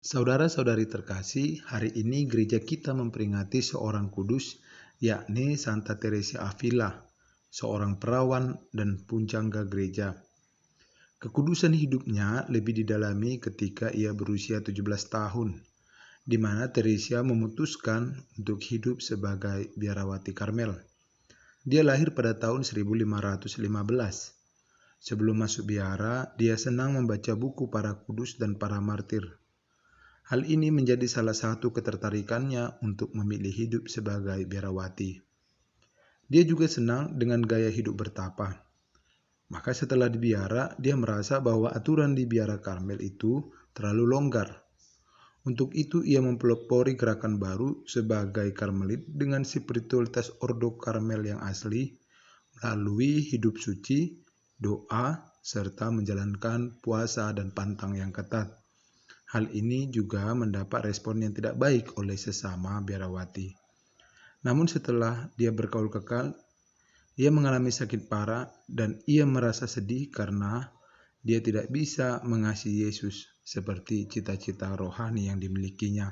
Saudara-saudari terkasih, hari ini gereja kita memperingati seorang kudus, yakni Santa Teresa Avila, seorang perawan dan pujangga gereja. Kekudusan hidupnya lebih didalami ketika ia berusia 17 tahun, di mana Teresa memutuskan untuk hidup sebagai biarawati Karmel. Dia lahir pada tahun 1515. Sebelum masuk biara, dia senang membaca buku para kudus dan para martir. Hal ini menjadi salah satu ketertarikannya untuk memilih hidup sebagai biarawati. Dia juga senang dengan gaya hidup bertapa. Maka setelah di biara, dia merasa bahwa aturan di biara Karmel itu terlalu longgar. Untuk itu ia mempelopori gerakan baru sebagai Karmelit dengan spiritualitas Ordo Karmel yang asli, melalui hidup suci, doa, serta menjalankan puasa dan pantang yang ketat. Hal ini juga mendapat respon yang tidak baik oleh sesama biarawati. Namun setelah dia bergaul kekal, ia mengalami sakit parah dan ia merasa sedih karena dia tidak bisa mengasihi Yesus seperti cita-cita rohani yang dimilikinya.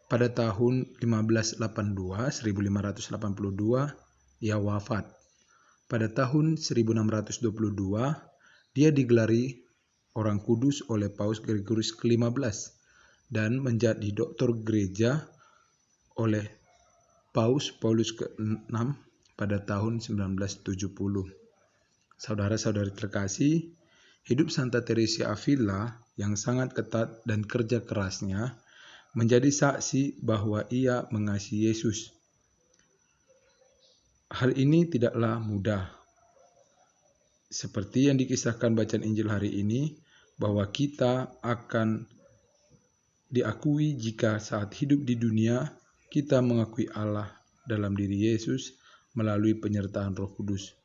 Pada tahun 1582, ia wafat. Pada tahun 1622, dia digelari orang kudus oleh Paus Gregorius ke-15 dan menjadi doktor gereja oleh Paus Paulus ke-6 pada tahun 1970. Saudara-saudari terkasih, hidup Santa Teresa Avila yang sangat ketat dan kerja kerasnya menjadi saksi bahwa ia mengasihi Yesus. Hal ini tidaklah mudah. Seperti yang dikisahkan bacaan Injil hari ini, bahwa kita akan diakui jika saat hidup di dunia kita mengakui Allah dalam diri Yesus melalui penyertaan Roh Kudus.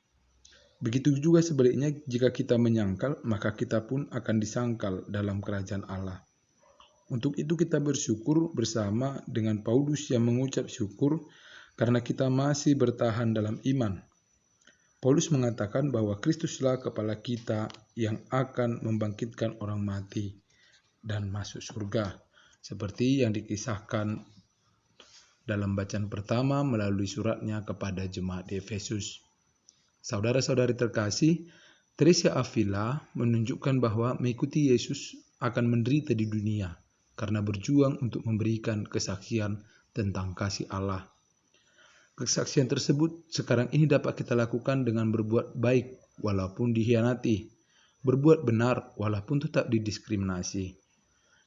Begitu juga sebaliknya, jika kita menyangkal, maka kita pun akan disangkal dalam kerajaan Allah. Untuk itu kita bersyukur bersama dengan Paulus yang mengucap syukur karena kita masih bertahan dalam iman. Paulus mengatakan bahwa Kristuslah kepala kita yang akan membangkitkan orang mati dan masuk surga, seperti yang dikisahkan dalam bacaan pertama melalui suratnya kepada jemaat di Efesus. Saudara-saudari terkasih, Teresa Avila menunjukkan bahwa mengikuti Yesus akan menderita di dunia karena berjuang untuk memberikan kesaksian tentang kasih Allah. Kesaksian tersebut sekarang ini dapat kita lakukan dengan berbuat baik walaupun dikhianati, berbuat benar walaupun tetap didiskriminasi.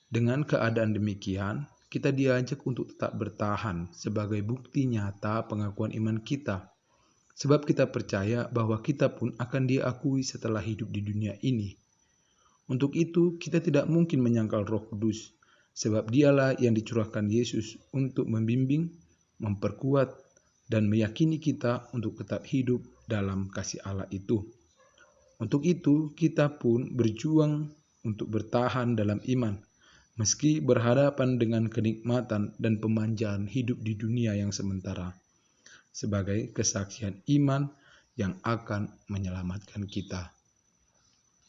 Dengan keadaan demikian, kita diajak untuk tetap bertahan sebagai bukti nyata pengakuan iman kita. Sebab kita percaya bahwa kita pun akan diakui setelah hidup di dunia ini. Untuk itu, kita tidak mungkin menyangkal Roh Kudus, sebab dialah yang dicurahkan Yesus untuk membimbing, memperkuat, dan meyakini kita untuk tetap hidup dalam kasih Allah itu. Untuk itu, kita pun berjuang untuk bertahan dalam iman, meski berhadapan dengan kenikmatan dan pemanjaan hidup di dunia yang sementara, sebagai kesaksian iman yang akan menyelamatkan kita.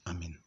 Amin.